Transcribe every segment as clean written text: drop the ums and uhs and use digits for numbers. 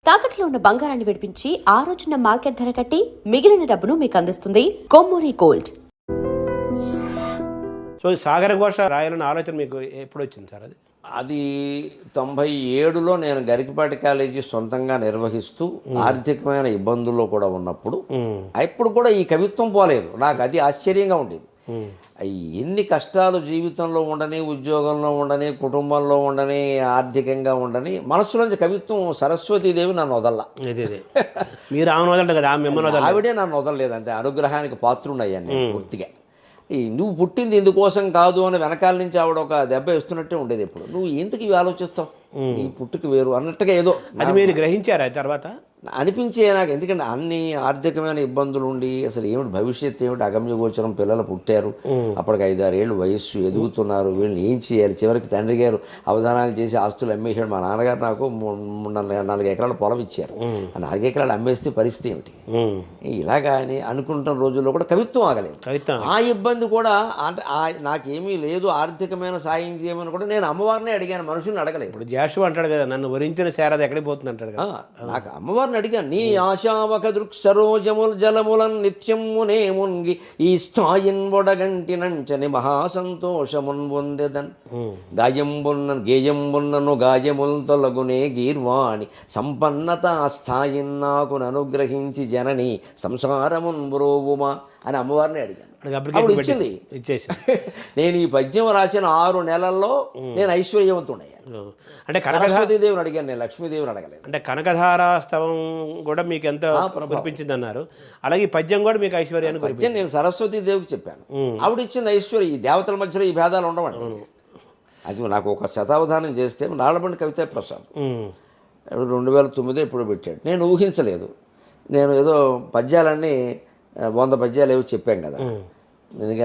తాకట్లో ఉన్న బంగారాన్ని విడిపించి ఆ రోజున మార్కెట్ ధర కట్టి మిగిలిన డబ్బును మీకు అందిస్తుంది కొమ్మూరి గోల్డ్. సో సాగర ఘోష రాయాలన్న ఆలోచన మీకు ఎప్పుడు వచ్చింది సార్? అది 97లో నేను గరికపాటి కాలేజీ సొంతంగా నిర్వహిస్తూ ఆర్థికమైన ఇబ్బందుల్లో కూడా ఉన్నప్పుడు అప్పుడు కూడా ఈ కవిత్వం పోలేదు. నాకు అది ఆశ్చర్యంగా ఉండేది. ఎన్ని కష్టాలు జీవితంలో ఉండని, ఉద్యోగంలో ఉండని, కుటుంబంలో ఉండని, ఆర్థికంగా ఉండని, మనస్సులోంచి కవిత్వం సరస్వతీదేవి నన్ను వదల్లా. మీరు ఆమెను వదలడు కదా, ఆవిడే నన్ను వదలలేదు. అంతే అనుగ్రహానికి పాత్రుడయ్యాను నేను పూర్తిగా. నువ్వు పుట్టింది ఇందుకోసం కాదు అని వెనకాల నుంచి ఆవిడ ఒక దెబ్బ ఇస్తున్నట్టే ఉండేది. ఎప్పుడు నువ్వు ఎందుకు ఇవి ఆలోచిస్తావు, నీ పుట్టుక వేరు అన్నట్టుగా ఏదో అది మీరు గ్రహించారా తర్వాత? అనిపించే నాకు. ఎందుకంటే అన్ని ఆర్థికమైన ఇబ్బందులు ఉండి అసలు ఏమిటి భవిష్యత్తు ఏమిటి అగమ్యగోచరం. పిల్లలు పుట్టారు, అప్పటికి 5-6 ఏళ్ళు వయస్సు, ఎదుగుతున్నారు. వీళ్ళని ఏం చేయాలి? చివరికి తండ్రి గారు అవధానాలు చేసి ఆస్తులు అమ్మేశాడు. మా నాన్నగారు నాకు 4 ఎకరాల పొలం ఇచ్చారు. 4 ఎకరాలు అమ్మేస్తే పరిస్థితి ఏమిటి? ఇలాగా అని అనుకుంటున్న రోజుల్లో కూడా కవిత్వం ఆగలేదు. ఆ ఇబ్బంది కూడా అంటే నాకేమీ లేదు, ఆర్థికమైన సాయం చేయమని కూడా నేను అమ్మవారిని అడిగాను, మనుషుల్ని అడగలేదు. ఇప్పుడు జాషువా అంటాడు కదా, నన్ను వరించిన శారద ఎక్కడికి పోతుంది అంటాడు కదా. నాకు అమ్మవారిని అడిగాను. నీ ఆశావక దృక్సరోజముల్ జలములన్ నిత్యమునే మున్గి ఈ స్థాయిన్ వడగంటినంచని మహాసంతోషమున్ పొందెదన్. గేయంబున్నను గాయముల్ తొలగునే గీర్వాణి సంపన్నత స్థాయిన్ నాకు అనుగ్రహించి జనని సంసారమున్ బ్రోవుమా అని అమ్మవారిని అడిగాను. అప్పుడు ఇచ్చింది. నేను ఈ పద్యం రాసిన 6 నెలల్లో నేను ఐశ్వర్యవంతుడయ్యాను. అంటే సరస్వతీదేవిని అడిగాను, నేను లక్ష్మీదేవిని అడగలేదు. అంటే కనకధారా స్తవం కూడా మీకు ఎంత కురిపించింది అన్నారు, అలాగే ఈ పద్యం కూడా మీకు ఐశ్వర్యాన్ని పద్యం నేను సరస్వతీదేవికి చెప్పాను, ఆవిడ ఇచ్చింది ఐశ్వర్యం. ఈ దేవతల మధ్యలో ఈ భేదాలు ఉండవండి. అది నాకు ఒక శతావధానం చేస్తే నాళ్ళబండి కవితా ప్రసాద్ 2009 ఎప్పుడు పెట్టాడు. నేను ఊహించలేదు. నేను ఏదో పద్యాలన్నీ 100 పద్యాలు ఏవో చెప్పాం కదా,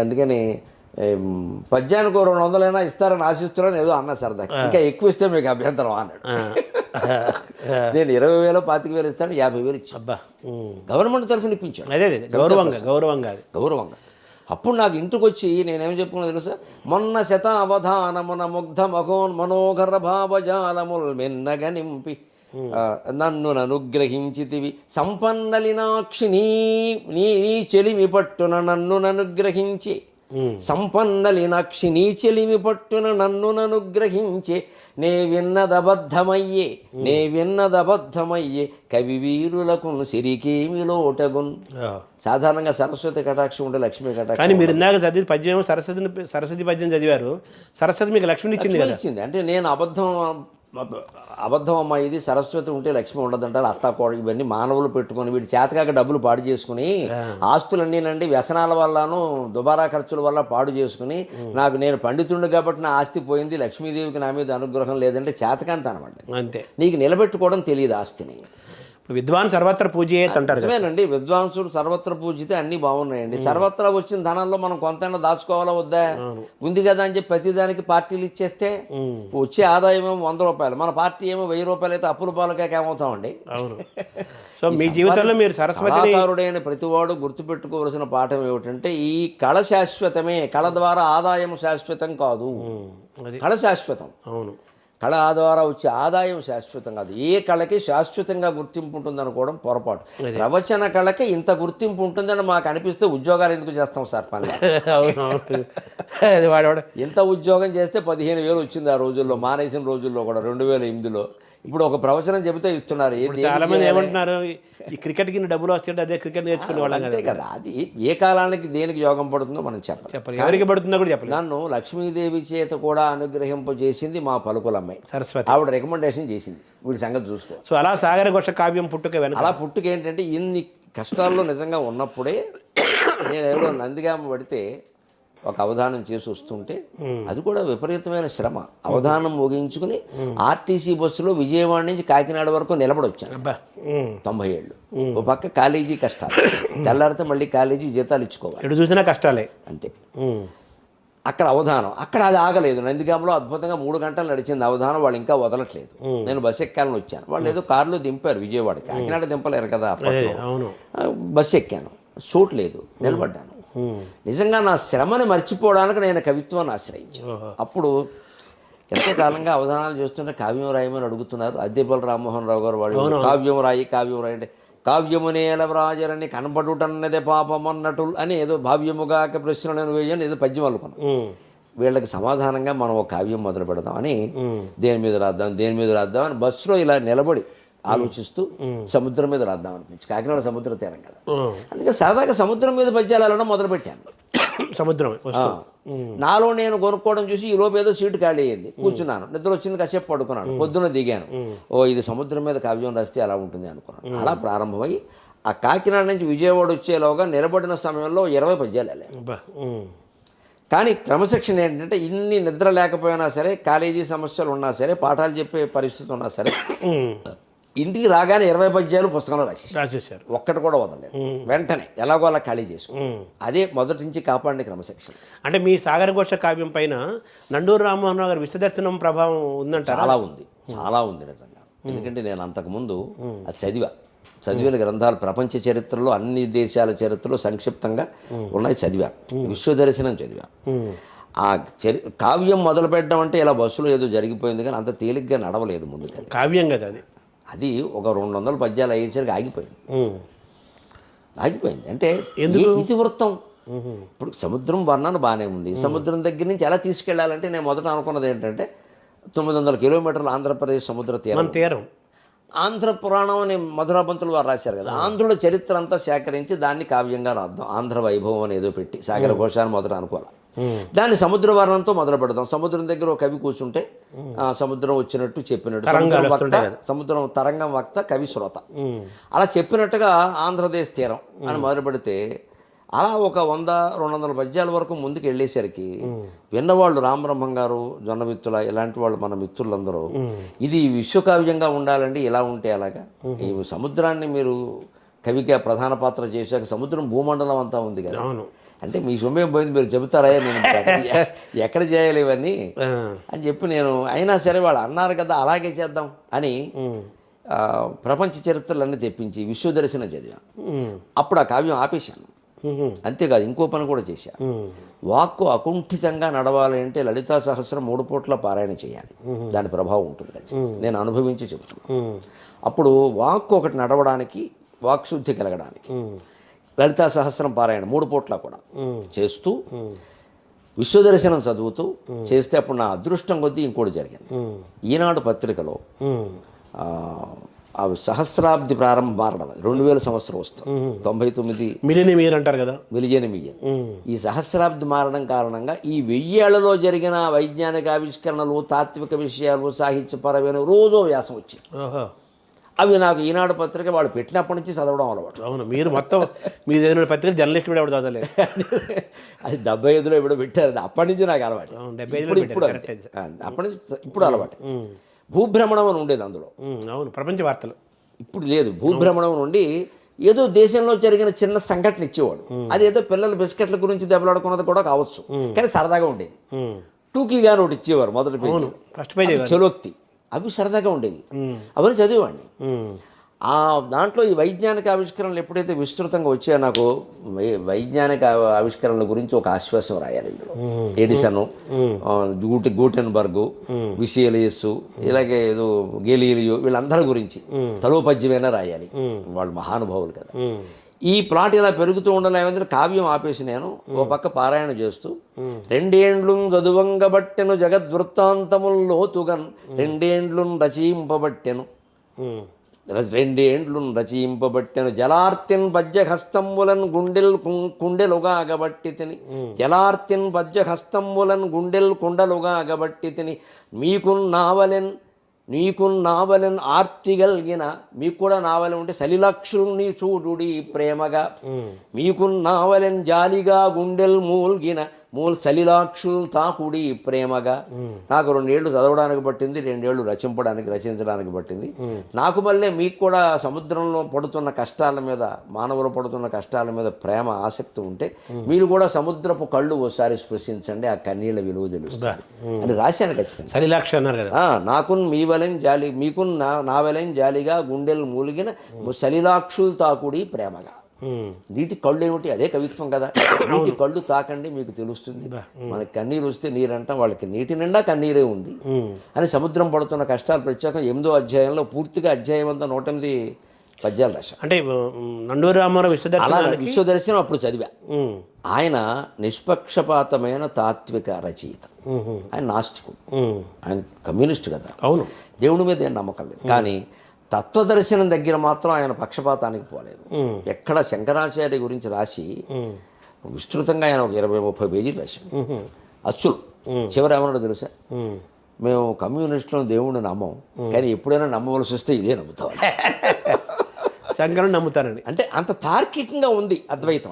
అందుకని పద్యానికి 200 ఇస్తారని ఆశిస్తున్నాను ఏదో అన్నా సరదా. ఇంకా ఎక్కువ ఇస్తే మీకు అభ్యంతరం అన్నాడు. నేను 20,000 25,000 ఇస్తాను, 50,000 ఇచ్చాను. గవర్నమెంట్ తరఫున ఇప్పించాను. గౌరవంగా. అప్పుడు నాకు ఇంటికి వచ్చి నేనేం చెప్పుకున్నా తెలుసా? మొన్న శతావధానమున ముగ్ధ మనోహర భావజాలముల్ మెన్నగ నింపి నన్ను అనుగ్రహించితివి సంపన్నలినాక్షి నీ చెలిమి పట్టున నన్ను అనుగ్రహించి. సంపన్నలినాక్షి నీ చెలిమి పట్టున నన్ను అనుగ్రహించే నే విన్నదబద్ధమయ్యే కవి వీరులకు సిరికేమి లోటగున్. సాధారణంగా సరస్వతి కటాక్షం ఉంటే లక్ష్మీ కటాక్షం. కానీ మీరు ఇందాక చదివి పద్యం సరస్వతి పద్యం చదివారు, సరస్వతి మీకు లక్ష్మిని ఇచ్చింది. అంటే నేను అబద్ధం అమ్మ, ఇది సరస్వతి ఉంటే లక్ష్మి ఉండదంటారు. అత్తాకోడ ఇవన్నీ మానవులు పెట్టుకొని వీడి చేతకాక డబ్బులు పాడు చేసుకుని ఆస్తులన్నీనండి వ్యసనాల వల్లను దుబారా ఖర్చుల వల్ల పాడు చేసుకుని నేను పండితుడిని కాబట్టి నా ఆస్తి పోయింది, లక్ష్మీదేవికి నా మీద అనుగ్రహం లేదంటే చేతకాంత అనమాట. అంతే. నీకు నిలబెట్టుకోవడం తెలియదు ఆస్తిని. విద్వాన్ సర్వత్ర పూజయేత్ అంటారు. నిజమేనండి, విద్వాంసుడు సర్వత్ర పూజితే అన్నీ బాగున్నాయండి. సర్వత్రా వచ్చిన ధనంలో మనం కొంతైనా దాచుకోవాలా వద్దా? ఉంది కదా అని చెప్పి ప్రతిదానికి పార్టీలు ఇచ్చేస్తే వచ్చే ఆదాయం ఏమో 100 రూపాయలు, మన పార్టీ ఏమో 1000 రూపాయలు అయితే అప్పుల పాలకే ఏమవుతామండి. సో మీ జీవితంలో మీరు కళాకారుడైన ప్రతివాడు గుర్తుపెట్టుకోవలసిన పాఠం ఏమిటంటే ఈ కళ శాశ్వతమే, కళ ద్వారా ఆదాయం శాశ్వతం కాదు. కళ శాశ్వతం. అవును. కళ ద్వారా వచ్చే ఆదాయం శాశ్వతం కాదు. ఏ కళకి శాశ్వతంగా గుర్తింపు ఉంటుంది అనుకోవడం పొరపాటు. ప్రవచన కళకి ఇంత గుర్తింపు ఉంటుందని మాకు అనిపిస్తే ఉద్యోగాలు ఎందుకు చేస్తాం సార్ పని? ఇంత ఉద్యోగం చేస్తే 15,000 వచ్చింది ఆ రోజుల్లో, మానేసిన రోజుల్లో కూడా 2008లో. ఇప్పుడు ఒక ప్రవచనం చెబితే ఇస్తున్నారు. చాలా మంది ఏమంటున్నారు, ఈ క్రికెట్కి డబ్బులు వస్తుంటే అదే క్రికెట్ నేర్చుకునే వాళ్ళం. అంతే కదా, అది ఏ కాలానికి దేనికి యోగం పడుతుందో మనం చెప్పాలి. ఎవరికి పడుతుందో కూడా చెప్పాలి. నన్ను లక్ష్మీదేవి చేత కూడా అనుగ్రహింపజేసింది మా పలుకులమ్మాయి సరస్వతి. ఆవిడ రికమెండేషన్ చేసింది, వీడి సంగతి చూసుకో. సో అలా సాగర ఘోష కావ్యం పుట్టుక అలా పుట్టుక ఏంటంటే ఇన్ని కష్టాల్లో నిజంగా ఉన్నప్పుడే నేను ఎవరో నందిగామ పడితే ఒక అవధానం చేసి వస్తుంటే అది కూడా విపరీతమైన శ్రమ. అవధానం ముగించుకుని ఆర్టీసీ బస్సులో విజయవాడ నుంచి కాకినాడ వరకు నిలబడొచ్చాను. 90 ఏళ్ళు. ఒక పక్క కాలేజీ కష్టాలు, తెల్లారితే మళ్ళీ కాలేజీ జీతాలు ఇచ్చుకోవాలి, ఎటు చూసినా కష్టాలే. అంతే. అక్కడ అవధానం, అక్కడ అది ఆగలేదు. నందిగామలో అద్భుతంగా 3 గంటలు నడిచింది అవధానం. వాళ్ళు ఇంకా వదలట్లేదు. నేను బస్సు ఎక్కాలని వచ్చాను, వాళ్ళు ఏదో కారులో దింపారు విజయవాడ. కాకినాడ దింపలేరు కదా అప్పట్లో. బస్సు ఎక్కాను, చోటు లేదు, నిలబడ్డాను. నిజంగా నా శ్రమని మర్చిపోవడానికి నేను కవిత్వాన్ని ఆశ్రయించాను. అప్పుడు ఎంతో కాలంగా అవధానాలు చేస్తుంటే కావ్యం రాయమని అడుగుతున్నారు. అద్దెపల్లి రామ్మోహన్ రావు గారు వాళ్ళు కావ్యం రాయి అంటే కావ్యమునేల వ్రాజరని కనబడుటన్నదే పాపమన్నటు అని ఏదో భావ్యముగాక ప్రశ్నలను వేయని ఏదో పద్యం అనుకున్నాం. వీళ్ళకి సమాధానంగా మనం ఒక కావ్యం మొదలు పెడదామని దేని మీద రాద్దాం అని బస్సులో ఇలా నిలబడి ఆలోచిస్తూ సముద్రం మీద రాద్దాం అనిపించి, కాకినాడ సముద్ర తీరం కదా, అందుకే సరదాగా సముద్రం మీద పద్యాలు వెళ్ళడం మొదలుపెట్టాను. సముద్రం నాలో నేను కొనుక్కోవడం చూసి ఈ లోపు ఏదో సీటు ఖాళీ అయ్యింది, కూర్చున్నాను, నిద్ర వచ్చింది, కాసేపు పడుకున్నాను, పొద్దున్న దిగాను, ఇది సముద్రం మీద కావ్యం రాస్తే అలా ఉంటుంది అనుకున్నాను. అలా ప్రారంభమై ఆ కాకినాడ నుంచి విజయవాడ వచ్చేలోగా నిలబడిన సమయంలో 20 పద్యాలు వెళ్ళాను. కానీ క్రమశిక్షణ ఏంటంటే ఇన్ని నిద్ర లేకపోయినా సరే, కాలేజీ సమస్యలు ఉన్నా సరే, పాఠాలు చెప్పే పరిస్థితి ఉన్నా సరే, ఇంటికి రాగానే 20 పద్యాలు పుస్తకంలో రాసేసారు. ఒక్కటి కూడా వదలలేదు. వెంటనే ఎలాగో అలా ఖాళీ చేసుకుని అదే మొదటి నుంచి కాపాడిన క్రమశిక్షణ. అంటే మీ సాగర ఘోష కావ్యం పైన నండూరు రామ్మోహన్ రావు గారి విశ్వదర్శనం ప్రభావం ఉందంట. చాలా ఉంది నిజంగా. ఎందుకంటే నేను అంతకుముందు అది చదివిన గ్రంథాలు ప్రపంచ చరిత్రలో అన్ని దేశాల చరిత్రలో సంక్షిప్తంగా ఉన్నాయి, చదివా. విశ్వదర్శనం చదివా. ఆ కావ్యం మొదలు పెట్టడం అంటే ఇలా బస్సులో ఏదో జరిగిపోయింది, కానీ అంత తేలిగ్గా నడవలేదు ముందుకు. కావ్యం కదా అది ఒక 200 పద్యాలు అయ్యేసరికి ఆగిపోయింది. అంటే ఇతివృత్తం. ఇప్పుడు సముద్రం వర్ణన బాగానే ఉంది, సముద్రం దగ్గర నుంచి ఎలా తీసుకెళ్లాలంటే నేను మొదట అనుకున్నది ఏంటంటే 900 కిలోమీటర్లు ఆంధ్రప్రదేశ్ సముద్ర తీరం. ఆంధ్ర పురాణం అని మధురాబంతులు వారు రాశారు కదా, ఆంధ్రుల చరిత్ర అంతా సేకరించి దాన్ని కావ్యంగా రాద్దాం, ఆంధ్ర వైభవం అని ఏదో పెట్టి సాగర ఘోషాన్ని మొదట అనుకోవాలి. దాన్ని సముద్ర వర్ణంతో మొదలు పెడదాం. సముద్రం దగ్గర ఒక కవి కూర్చుంటే సముద్రం వచ్చినట్టు చెప్పినట్టు, సముద్రం తరంగం వక్త, కవి శ్రోత, అలా చెప్పినట్టుగా ఆంధ్రదేశ్ తీరం అని మొదలు పెడితే అలా ఒక 100-200 పద్యాల వరకు ముందుకు వెళ్ళేసరికి విన్నవాళ్ళు రామబ్రహ్మం గారు, జొన్నవిత్తుల ఇలాంటి వాళ్ళు మన మిత్రులందరూ ఇది విశ్వకావ్యంగా ఉండాలండి, ఇలా ఉంటే అలాగా, ఈ సముద్రాన్ని మీరు కవిగా ప్రధాన పాత్ర చేశాక సముద్రం భూమండలం అంతా ఉంది కదా, అంటే మీ సొమ్మేం పోయింది మీరు చెబుతారా, నేను ఎక్కడ చేయాలి ఇవన్నీ అని చెప్పి నేను, అయినా సరే వాళ్ళు అన్నారు కదా అలాగే చేద్దాం అని ప్రపంచ చరిత్రలన్నీ తెప్పించి విశ్వదర్శనం చదివాను. అప్పుడు ఆ కావ్యం ఆపేశాను. అంతేకాదు ఇంకో పని కూడా చేశా. వాక్కు అకుంఠితంగా నడవాలి అంటే లలితా సహస్రం 3 పూట్ల పారాయణ చేయాలి, దాని ప్రభావం ఉంటుంది ఖచ్చితంగా, నేను అనుభవించి చెబుతున్నాను. అప్పుడు వాక్కు ఒకటి నడవడానికి, వాక్శుద్ధి కలగడానికి లలితా సహస్రం పారాయణ 3 పూట్ల కూడా చేస్తూ విశ్వదర్శనం చదువుతూ చేస్తే అప్పుడు నా అదృష్టం కొద్దీ ఇంకోటి జరిగింది. ఈనాడు పత్రికలో ఆ సహస్రాబ్ది ప్రారంభం మారడం, 2000 సంవత్సరం వస్తుంది, 99 మిలియన్ ఇయర్ అంటారు కదా, మిలియన్ ఇయర్. ఈ సహస్రాబ్ది మారడం కారణంగా ఈ 1000 ఏళ్లలో జరిగిన వైజ్ఞానిక ఆవిష్కరణలు, తాత్విక విషయాలు, సాహిత్యపరమైన రోజో వ్యాసం వచ్చాయి. అవి నాకు ఈనాడు పత్రిక వాళ్ళు పెట్టినప్పటి నుంచి చదవడం అలవాటు. అవును, మీరు మొత్తం మీ ఏదైనా పత్రిక జర్నలిస్ట్ కూడా ఎవరు చదవలేదు. అది 75లో ఎప్పుడో పెట్టారు, అప్పటి నుంచి నాకు అలవాటు. అప్పటి నుంచి ఇప్పుడు అలవాటు. భూభ్రమణం అని ఉండేది అందులో. అవును, ప్రపంచ వార్తలు. ఇప్పుడు లేదు. భూభ్రమణం నుండి ఏదో దేశంలో జరిగిన చిన్న సంఘటన ఇచ్చేవాడు. అది ఏదో పిల్లల బిస్కెట్ల గురించి దెబ్బలాడుకున్నది కూడా కావచ్చు, కానీ సరదాగా ఉండేది. టూకీగా ఒకటి ఇచ్చేవారు మొదటి పేజీ, చలోక్తి, అవి సరదాగా ఉండేవి, అవన్నీ చదివేవాడిని. దాంట్లో ఈ వైజ్ఞానిక ఆవిష్కరణలు ఎప్పుడైతే విస్తృతంగా వచ్చాయో నాకు వైజ్ఞానిక ఆవిష్కరణల గురించి ఒక ఆశ్వాసం రాయాలి ఇందులో. ఎడిసన్, గూటెన్బర్గ్, విసియలియస్, ఇలాగే ఏదో గెలీలియో, వీళ్ళందరి గురించి తలోపద్యమైనా రాయాలి, వాళ్ళు మహానుభావులు కదా. ఈ ప్లాట్ ఇలా పెరుగుతూ ఉండాలి. కావ్యం ఆపేసి నేను ఓ పక్క పారాయణ చేస్తూ 2 ఏండ్లు చదువంగబట్టెను జగద్వృత్తాంతముల్ లోతుగన్ 2 ఏండ్లు రచయింపబట్టెను 2 ఏండ్లు రచయింపబట్టెను జలార్తిన్ పద్యహస్తంబులన్ కుండెలుగాగబట్టి తిని జలార్తిన్ పద్యహస్తంబులన్ కుండలుగాగబట్టి తిని నీకు నావలెన్ ఆర్తిగలిగిన, మీకు కూడా నావలెన్ ఉంటే సలిలక్షుల్ని చూడుడి ప్రేమగా, మీకు నావలెన్ జాలిగా గుండెల్ మూల్గిన సలిలాక్షులు తాకుడి ప్రేమగా. నాకు 2 ఏళ్ళు చదవడానికి పట్టింది, 2 ఏళ్ళు రచించడానికి పట్టింది. నాకు మళ్ళీ మీకు కూడా సముద్రంలో పడుతున్న కష్టాల మీద, మానవులు పడుతున్న కష్టాల మీద ప్రేమ, ఆసక్తి ఉంటే మీరు కూడా సముద్రపు కళ్ళు ఓసారి స్పృశించండి, ఆ కన్నీళ్ళ విలువ తెలుస్తుంది అని రాశాను ఖచ్చితంగా. నాకున్ మీ వలెం జాలి, మీకు నా వలెం జాలిగా గుండెలు మూలిగిన సలిలాక్షులు తాకుడి ప్రేమగా. నీటి కళ్ళు ఏమిటి? అదే కవిత్వం కదా. నీటి కళ్ళు తాకండి మీకు తెలుస్తుంది. మనకి కన్నీరు వస్తే నీరంటాం, వాళ్ళకి నీటి నిండా కన్నీరే ఉంది అని సముద్రం పడుతున్న కష్టాలు ప్రత్యేకం 8వ అధ్యాయంలో పూర్తిగా అధ్యాయం అంతా 108 పద్యాలు రాశారు. అంటే నండూరి రామారావు అలా విశ్వదర్శనం అప్పుడు చదివా. ఆయన నిష్పక్షపాతమైన తాత్విక రచయిత. ఆయన నాస్తికుడు, ఆయన కమ్యూనిస్ట్ కదా. అవును, దేవుడి మీద ఏం నమ్మకం లేదు. కానీ తత్వదర్శనం దగ్గర మాత్రం ఆయన పక్షపాతానికి పోలేదు. ఎక్కడ శంకరాచార్య గురించి రాసి విస్తృతంగా ఆయన ఒక 20-30 పేజీలు రాశాడు అచ్చులు. చివరి ఏమన్నాడో తెలుసా? మేము కమ్యూనిస్టులను దేవుడిని నమ్మం, కానీ ఎప్పుడైనా నమ్మవలసి వస్తే ఇదే నమ్ముతాం. శంకరుని నమ్ముతానండి అంటే అంత తార్కికంగా ఉంది అద్వైతం.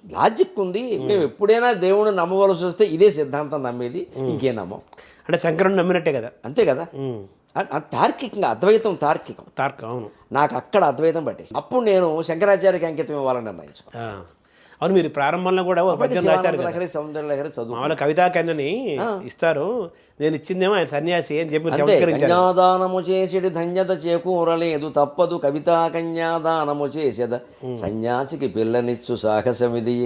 లాజిక్ ఉంది. మేము ఎప్పుడైనా దేవుడిని నమ్మవలసి వస్తే ఇదే సిద్ధాంతం నమ్మేది, ఇంకేం నమ్మం. అంటే శంకరుని నమ్మినట్టే కదా. అంతే కదా. తార్కికంగా అద్వైతం తార్కికం. అవును, నాకు అక్కడ అద్వైతం పట్టేసి అప్పుడు నేను శంకరాచార్యకి అంకితం ఇవ్వాలని నిర్ణయించుకున్నాను. అవును, మీరు ప్రారంభంలో కూడా సౌందర్యలహరి చదువు మామూలు కవితా కేంద్రని ఇస్తారు. నేను ఇచ్చిందేమో ఆయన సన్యాసి అని చెప్పి కన్యాదానము చేసిడి ధన్యత చేకూరలేదు, తప్పదు కవితా కన్యాదానము చేసేద, సన్యాసికి పిల్లనిచ్చు సాహసమిది.